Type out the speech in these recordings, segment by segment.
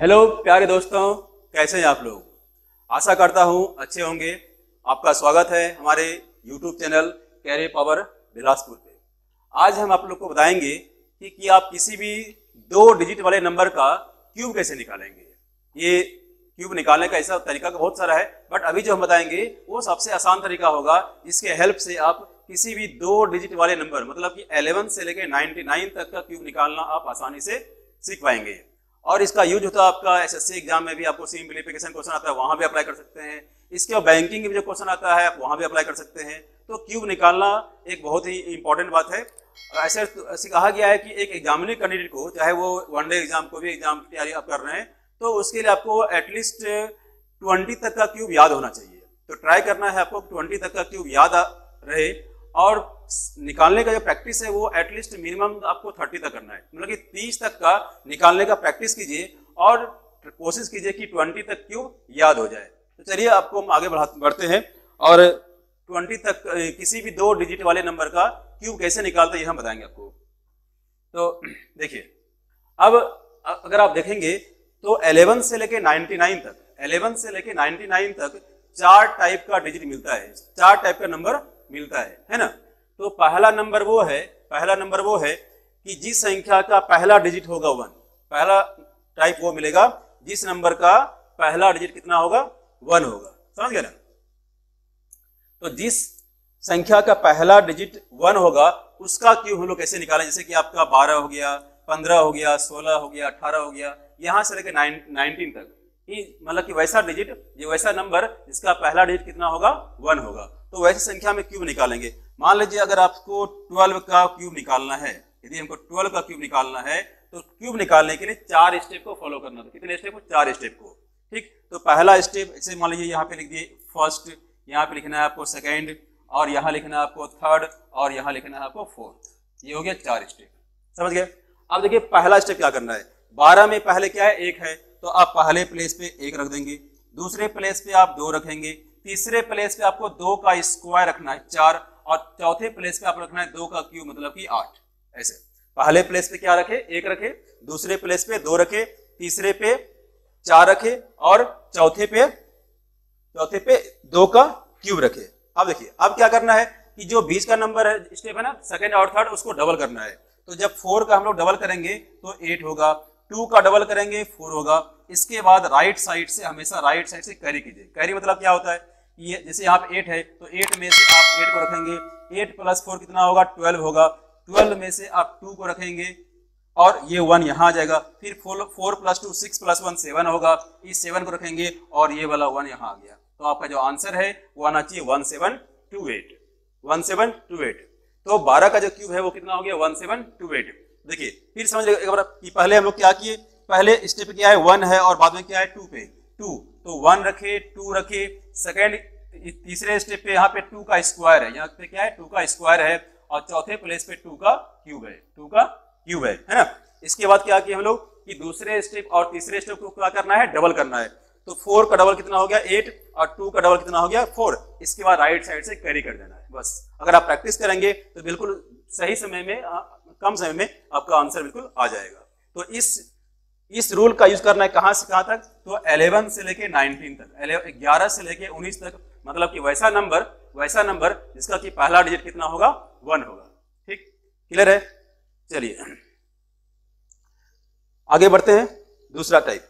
Hello प्यारे दोस्तों, कैसे हैं आप लोग। आशा करता हूं अच्छे होंगे। आपका स्वागत है हमारे YouTube channel Career Power Bilaspur पे। आज हम आप लोग को बताएंगे कि आप किसी भी 2 डिजिट वाले नंबर का क्यूब कैसे निकालेंगे। ये क्यूब निकालने का ऐसा तरीका बहुत सारा है, बट अभी जो हम बताएंगे वो सबसे आसान तरीका होगा। इसके हेल्प से आप किसी भी 2 डिजिट वाले नंबर मतलब कि 11 से लेकर 99 तक का क्यूब निकालना आप आसानी से सीख पाएंगे। और इसका यूज होता है आपका एसएससी एग्जाम में भी, आपको सिंपलीफिकेशन क्वेश्चन आता है वहां भी अप्लाई कर सकते हैं। इसके बाद बैंकिंग में जो क्वेश्चन आता है आप वहां भी अप्लाई कर सकते हैं। तो क्यूब निकालना एक बहुत ही इंपॉर्टेंट बात है। ऐसे कहा गया है कि एक एग्जामिनिंग कैंडिडेट को, चाहे वो वनडे एग्जाम को भी एग्जाम की तैयारी आप कर रहे हैं, तो उसके लिए आपको एटलीस्ट 20 तक का क्यूब याद होना चाहिए। तो ट्राई करना है आपको 20 तक का क्यूब याद रहे, और निकालने का जो प्रैक्टिस है वो एटलीस्ट मिनिमम आपको 30 तक करना है। मतलब कि 30 तक का निकालने का प्रैक्टिस कीजिए और कोशिश कीजिए कि 20 तक क्यूब याद हो जाए। तो चलिए आपको हम आगे बढ़ते हैं और 20 तक किसी भी 2 डिजिट वाले नंबर का क्यूब कैसे निकालते हैं ये हम बताएंगे आपको। तो देखिए, अब अगर आप देखेंगे तो 11 से लेके 99 तक, 11 से लेके 99 तक 4 टाइप का डिजिट मिलता है, 4 टाइप का नंबर मिलता है ना। तो पहला नंबर वो है कि जिस संख्या का पहला डिजिट होगा 1, पहला टाइप वो मिलेगा जिस नंबर का पहला डिजिट कितना होगा, 1 होगा। समझ गए ना। तो जिस संख्या का पहला डिजिट 1 होगा उसका क्यूब हम लोग कैसे निकालें। जैसे कि आपका 12 हो गया, 15 हो गया, 16 हो गया, 18 हो गया, यहां से लेकर 19 तक, मतलब कि वैसा डिजिट, ये वैसा नंबर जिसका पहला डिजिट कितना होगा, 1 होगा। तो वैसी संख्या में क्यूब निकालेंगे। मान लीजिए अगर आपको 12 का क्यूब निकालना है, यदि हमको 12 का क्यूब निकालना है तो क्यूब निकालने के लिए 4 स्टेप को फॉलो करना था। कितने स्टेप को, 4 स्टेप को। ठीक, तो पहला स्टेप ऐसे मान लीजिए यहाँ पे लिख दिए फर्स्ट, यहाँ पे लिखना है आपको सेकेंड, और यहाँ लिखना है आपको थर्ड, और यहाँ लिखना है आपको फोर्थ। ये हो गया 4 स्टेप। समझ गए। अब देखिए पहला स्टेप क्या करना है। 12 में पहले क्या है, 1 है, तो आप पहले प्लेस पे 1 रख देंगे, दूसरे प्लेस पे आप 2 रखेंगे, तीसरे प्लेस पे आपको 2 का स्क्वायर रखना है 4, और चौथे प्लेस पे आप रखना है 2 का क्यूब मतलब कि 8। ऐसे पहले प्लेस पे क्या रखे, 1 रखे, दूसरे प्लेस पे 2 रखे, तीसरे पे 4 रखे, और चौथे पे 2 का क्यूब रखे। अब देखिए अब क्या करना है कि जो बीच का नंबर है स्टेप है ना, सेकंड और थर्ड, उसको डबल करना है। तो जब 4 का हम लोग डबल करेंगे तो 8 होगा, 2 का डबल करेंगे 4 होगा। इसके बाद राइट साइड से हमेशा राइट साइड से कैरी कीजिए। कैरी मतलब क्या होता है, ये जैसे यहाँ पे 8 है तो 8 में से आप 8 को रखेंगे, 8 + 4 कितना होगा, 12 होगा, 12 में से आप 2 को रखेंगे और ये 1 यहाँ आ जाएगा। फिर 4 + 2 6 + 1 7 होगा, इस 7 को रखेंगे और ये वाला 1 यहाँ आ गया। तो आपका जो आंसर है वो आना चाहिए 1728, 1728। तो 12 का जो क्यूब है वो कितना हो गया, 1728। देखिए फिर समझ लीजिए एक बार कि पहले हम लोग क्या किए, पहले स्टेप क्या है 1 है और बाद में क्या है 2 पे 2, तो 1 रखे, 2 रखे, सेकेंड तीसरे स्टेप पे यहाँ पे 2 का स्क्वायर है, यहाँ पे क्या है 2 का स्क्वायर है, और चौथे प्लेस पे 2 का क्यूब है, 2 का क्यूब है ना। इसके बाद क्या किया हम लोग कि दूसरे स्टेप और तीसरे स्टेप को क्या करना है, डबल करना है। तो 4 का डबल कितना हो गया 8, और 2 का डबल कितना हो गया 4। इसके बाद राइट साइड से कैरी कर देना है बस। अगर आप प्रैक्टिस करेंगे तो बिल्कुल सही समय में, कम समय में आपका आंसर बिल्कुल आ जाएगा। तो इस रूल का यूज करना है कहां से कहां तक, तो 11 से लेके 19 तक, 11 से लेके 19 तक, मतलब कि वैसा नंबर जिसका कि पहला डिजिट कितना होगा, 1 होगा। ठीक, क्लियर है। चलिए आगे बढ़ते हैं। दूसरा टाइप,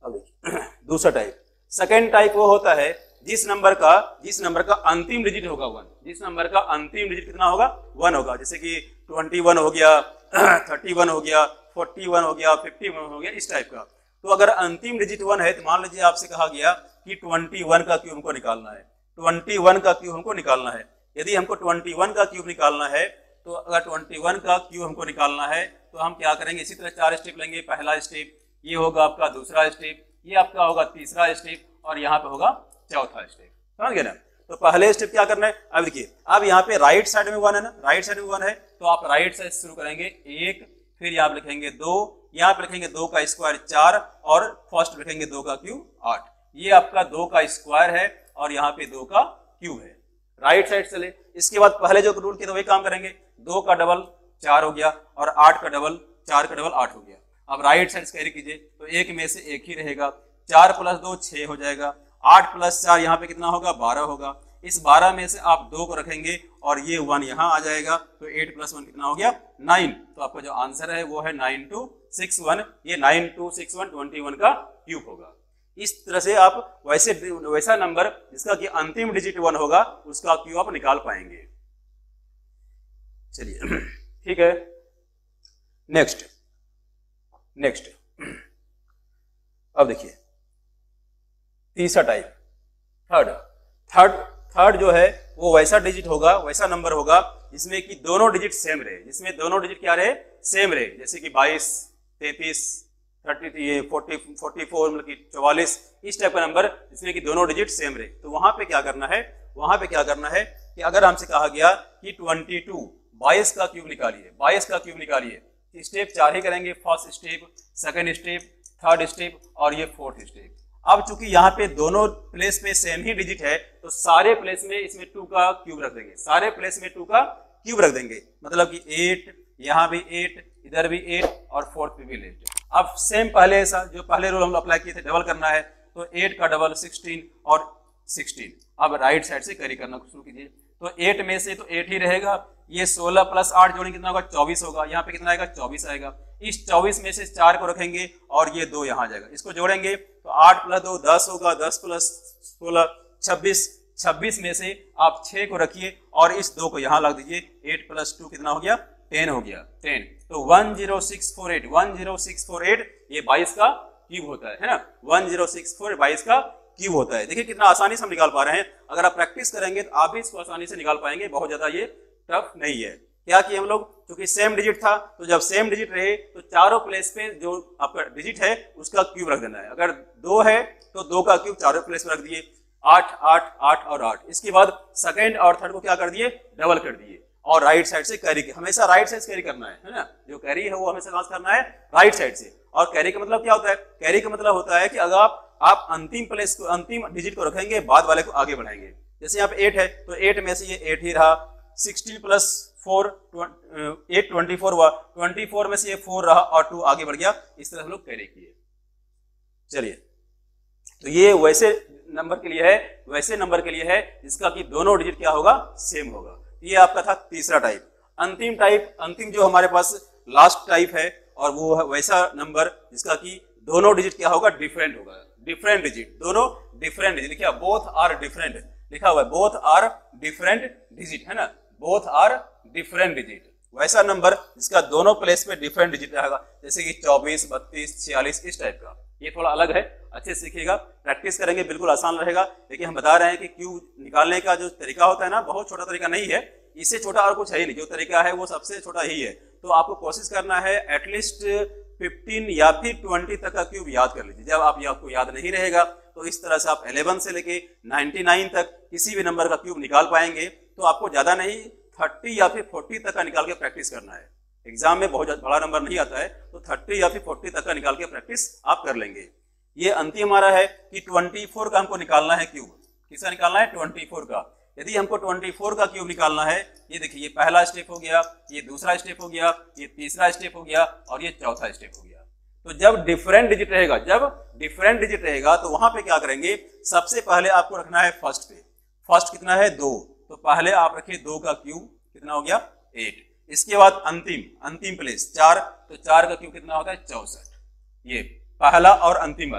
अब देखिए दूसरा टाइप, सेकेंड टाइप वो होता है जिस नंबर का अंतिम डिजिट होगा 1, जिस नंबर का अंतिम डिजिट कितना होगा, 1 होगा। जैसे कि 21 हो गया, 31 हो गया, 41 हो गया, 51 हो गया, इस टाइप का। तो अगर अंतिम डिजिट 1 है तो मान लीजिए आपसे कहा गया कि 21 का क्यूब हमको निकालना है, 21 का क्यूब हमको निकालना है। यदि हमको 21 का क्यूब निकालना है, तो अगर 21 का क्यूब हमको निकालना है तो हम क्या करेंगे, इसी तरह 4 स्टेप लेंगे। पहला स्टेप ये होगा आपका, दूसरा स्टेप ये आपका होगा, तीसरा स्टेप, और यहाँ पे होगा चौथा स्टेप। समझ गए ना। तो पहले स्टेप क्या करना है, अब देखिए अब यहाँ पे राइट साइड में 1 है ना, राइट साइड में 1 है, तो आप राइट साइड शुरू करेंगे 1, फिर यहाँ पे लिखेंगे 2, यहाँ पे लिखेंगे 2 का स्क्वायर 4, और फर्स्ट लिखेंगे 2 का क्यूब 8। ये आपका 2 का स्क्वायर है और यहाँ पे 2 का क्यूब है, राइट साइड से ले। इसके बाद पहले जो रूल किया वही काम करेंगे, 2 का डबल 4 हो गया, और 8 का डबल 4 का डबल 8 हो गया। अब राइट साइड से कैरी कीजिए तो एक में से एक ही रहेगा, 4 + 2 6 हो जाएगा, 8 + 4 यहाँ पे कितना होगा 12 होगा। इस 12 में से आप 2 को रखेंगे और ये 1 यहाँ आ जाएगा, तो 8 + 1 कितना हो गया 9। तो आपका जो आंसर है वो है 9261। ये 9261 21 का क्यूब होगा। इस तरह से आप वैसा नंबर जिसका कि अंतिम डिजिट 1 होगा उसका क्यूब आप निकाल पाएंगे। चलिए ठीक है, नेक्स्ट अब देखिए तीसरा टाइप, थर्ड जो है वो वैसा डिजिट होगा, वैसा नंबर होगा जिसमें कि दोनों डिजिट सेम रहे, जिसमें दोनों डिजिट क्या रहे सेम रहे, जैसे कि 22, 33, 44 मतलब कि 44, इस टाइप का नंबर जिसमें कि दोनों डिजिट सेम रहे। तो वहां पे क्या करना है कि अगर हमसे कहा गया कि 22 का क्यूब निकालिए, स्टेप 4 ही करेंगे, first step, second step, third step और ये फोर्थ स्टेप। अब चूंकि यहाँ पे दोनों प्लेस पे सेम ही डिजिट है तो सारे प्लेस में इसमें 2 का क्यूब रख देंगे, मतलब कि 8, यहाँ भी 8, इधर भी 8 और फोर्थ पे भी 8। अब सेम पहले जो पहले रूल हम लोग अप्लाई किए थे, डबल करना है, तो 8 का डबल 16 और 16। अब राइट साइड से कैरी करना शुरू कीजिए, तो 8 में से तो 8 ही रहेगा, ये 16 + 8 जोड़ेंगे कितना होगा 24 होगा, यहाँ पे कितना आएगा 24 आएगा। इस 24 में से 4 को रखेंगे और ये 2 यहाँ आ जाएगा, इसको जोड़ेंगे तो 8 + 2 10 होगा, 10 + 16 26 में से आप 6 को रखिए और इस 2 को यहाँ लग दीजिए, 8 + 2 कितना हो गया 10 हो गया, 10। तो 10648 ये 22 का क्यूब होता है ना, 10648 22 का क्यूब होता है। देखिए कितना आसानी से हम निकाल पा रहे हैं, अगर आप प्रैक्टिस करेंगे तो आप भी इसको आसानी से निकाल पाएंगे, बहुत ज्यादा ये टफ नहीं है। क्या कि हम लोग क्योंकि सेम डिजिट था, तो जब सेम डिजिट रहे तो चारों प्लेस पे जो आपका डिजिट है उसका क्यूब रख देना है। अगर 2 है तो 2 का क्यूब चारों प्लेस पे रख दिए, 8 8 8 और 8। इसके बाद सेकंड और थर्ड को क्या कर दिए डबल कर दिए और राइट साइड से कैरी, हमेशा राइट साइड से कैरी करना है ना, जो कैरी है वो हमेशा कहां से करना है राइट साइड से। और कैरी का मतलब क्या होता है, कैरी का मतलब होता है कि अगर आप अंतिम डिजिट को रखेंगे, बाद वाले को आगे बढ़ाएंगे। जैसे यहाँ पे 8 है तो 8 में से ये 8 ही रहा, 16 + 4 8 24 हुआ, 24 में से ये 4 रहा और 2 आगे बढ़ गया। इस तरह हम लोग कैरी किए। चलिए, तो ये वैसे नंबर के लिए है जिसका कि दोनों डिजिट क्या होगा सेम होगा। ये आपका था तीसरा टाइप। अंतिम जो हमारे पास लास्ट टाइप है और वो है वैसा नंबर जिसका कि दोनों डिजिट क्या होगा डिफरेंट होगा, डिफरेंट डिजिट, दोनों डिफरेंट डिजिट। लिखा बोथ आर डिफरेंट, लिखा हुआ है बोथ आर डिफरेंट डिजिट, है ना, बोथ आर डिफरेंट डिजिट। वैसा नंबर जिसका दोनों प्लेस पे डिफरेंट डिजिट रहेगा, जैसे कि 24 32 46 इस टाइप का। ये थोड़ा अलग है, अच्छे से सीखिएगा, प्रैक्टिस करेंगे बिल्कुल आसान रहेगा। लेकिन हम बता रहे हैं कि क्यूब निकालने का जो तरीका होता है ना, बहुत छोटा तरीका नहीं है, इससे छोटा और कुछ है ही नहीं, जो तरीका है वो सबसे छोटा ही है। तो आपको कोशिश करना है एटलीस्ट 15 या फिर 20 तक का क्यूब याद कर लीजिए। जब आपको याद नहीं रहेगा तो इस तरह से आप 11 से लेके 99 तक किसी भी नंबर का क्यूब निकाल पाएंगे। तो आपको ज्यादा नहीं 30 या फिर 40 तक का निकाल के प्रैक्टिस करना है। एग्जाम में बहुत बड़ा नंबर नहीं आता है, तो 30 या फिर 40 तक का निकाल के प्रैक्टिस आप कर लेंगे। ये अंतिम हमारा है कि 24 का हमको निकालना है क्यूब। किसका निकालना है 24 का। यदि हमको 24 का क्यूब निकालना है, ये देखिए ये पहला स्टेप हो गया, ये दूसरा स्टेप हो गया, ये तीसरा स्टेप हो गया और ये चौथा स्टेप हो गया। तो जब डिफरेंट डिजिट रहेगा तो वहां पे क्या करेंगे, सबसे पहले आपको रखना है फर्स्ट पे। फर्स्ट कितना है 2, तो पहले आप रखिए 2 का क्यूब कितना हो गया 8। इसके बाद अंतिम प्लेस 4, तो 4 का क्यूब कितना होता है 64। ये पहला और अंतिम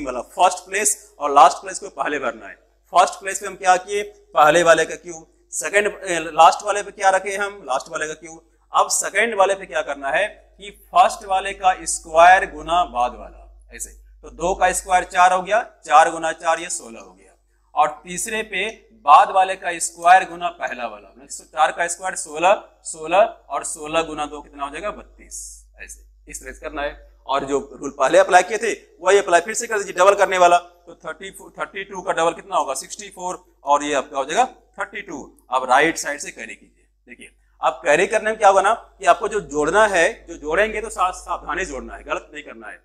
वाला फर्स्ट प्लेस और लास्ट प्लेस को पहले भरना है। फर्स्ट प्लेस पे हम क्या किए, पहले वाले का क्यूब, सेकंड लास्ट वाले पे क्या रखे हम, लास्ट वाले का क्यूब। अब सेकंड वाले पे क्या करना है कि फर्स्ट वाले का स्क्वायर गुना बाद वाला, ऐसे। तो 2 का स्क्वायर 4 हो गया, 4 गुना 4 ये 16 हो गया। और तीसरे पे बाद वाले का स्क्वायर गुना पहला वाला, 4 का स्क्वायर 16 और 16 गुना 2 कितना हो जाएगा 32, ऐसे इस तरह से करना है। और जो रूल पहले अप्लाई किए थे वही अप्लाई फिर से कर दीजिए, डबल करने वाला। तो 32 का डबल कितना होगा 64 और ये आपका हो जाएगा 32। अब राइट साइड से कैरी कीजिए। देखिए अब कैरी करने में क्या होगा ना कि आपको जो जोड़ना है, जो जोड़ेंगे तो सावधानी जोड़ना है, गलत नहीं करना है।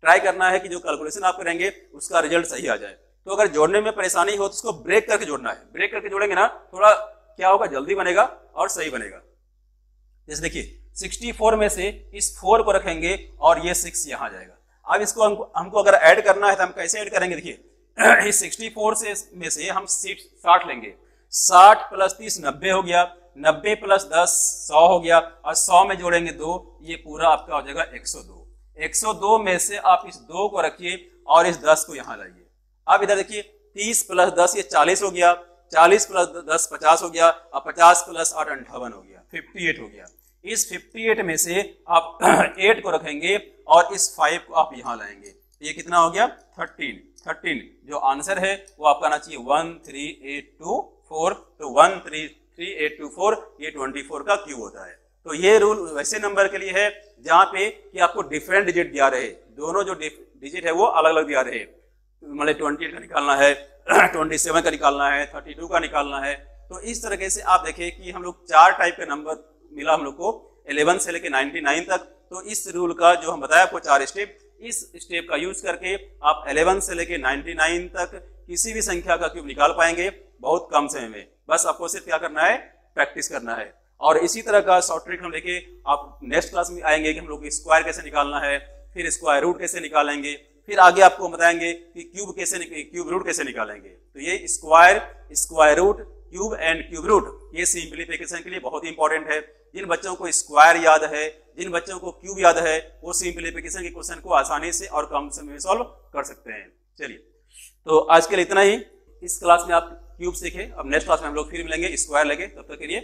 ट्राई करना है कि जो कैलकुलेशन आप करेंगे उसका रिजल्ट सही आ जाए। तो अगर जोड़ने में परेशानी हो तो उसको ब्रेक करके जोड़ना है। ब्रेक करके जोड़ेंगे ना, थोड़ा क्या होगा जल्दी बनेगा और सही बनेगा। जैसे देखिए 64 में से इस 4 को रखेंगे और ये 6 यहाँ जाएगा। अब इसको हमको अगर ऐड करना है तो हम कैसे ऐड करेंगे, देखिए इस 64 में से हम 60 लेंगे, 60 प्लस 30 90 हो गया, 90 प्लस 10 100 हो गया, और 100 में जोड़ेंगे 2, ये पूरा आपका हो जाएगा 102। 102 में से आप इस 2 को रखिए और इस 10 को यहाँ लाइए। अब इधर देखिए 30 प्लस 10 ये 40 हो गया, 40 प्लस 10 50 हो गया, और 50 प्लस 8 58 हो गया, 58 हो गया। इस 58 में से आप 8 को रखेंगे और इस 5 को आप यहाँ लाएंगे, तो ये कितना हो गया 13। जो आंसर है वो आपका आना चाहिए 13824, तो 13824 ये 24 का क्यूब होता है। तो ये रूल वैसे नंबर के लिए है जहाँ पे कि आपको डिफरेंट डिजिट दिया रहे, दोनों जो डिजिट है वो अलग अलग दिया रहे, मतलब 28 का निकालना है, 27 का निकालना है, 32 का निकालना है। तो इस तरीके से आप देखें कि हम लोग 4 टाइप के नंबर मिला हम लोग को 11 से लेके 99 तक। तो इस रूल का जो हम बताया आपको 4 स्टेप, इस स्टेप का यूज करके आप 11 से लेके 99 तक किसी भी संख्या का क्यूब निकाल पाएंगे बहुत कम समय में। बस आपको सिर्फ क्या करना है, प्रैक्टिस करना है। और इसी तरह का शॉर्ट ट्रिक हम लेके आप नेक्स्ट क्लास में आएंगे कि हम लोग स्क्वायर कैसे निकालना है, फिर स्क्वायर रूट कैसे निकालेंगे, फिर आगे आपको बताएंगे कि क्यूब रूट कैसे निकालेंगे। तो ये square root, cube and cube root ये सिंप्लीफिकेशन के लिए बहुत ही इंपॉर्टेंट है। जिन बच्चों को स्क्वायर याद है, जिन बच्चों को क्यूब याद है, वो सिंप्लीफिकेशन के क्वेश्चन को आसानी से और कम समय में सॉल्व कर सकते हैं। चलिए, तो आज के लिए इतना ही। इस क्लास में आप क्यूब सीखे, अब नेक्स्ट क्लास में हम लोग फिर मिलेंगे स्क्वायर लेके। तब तक के लिए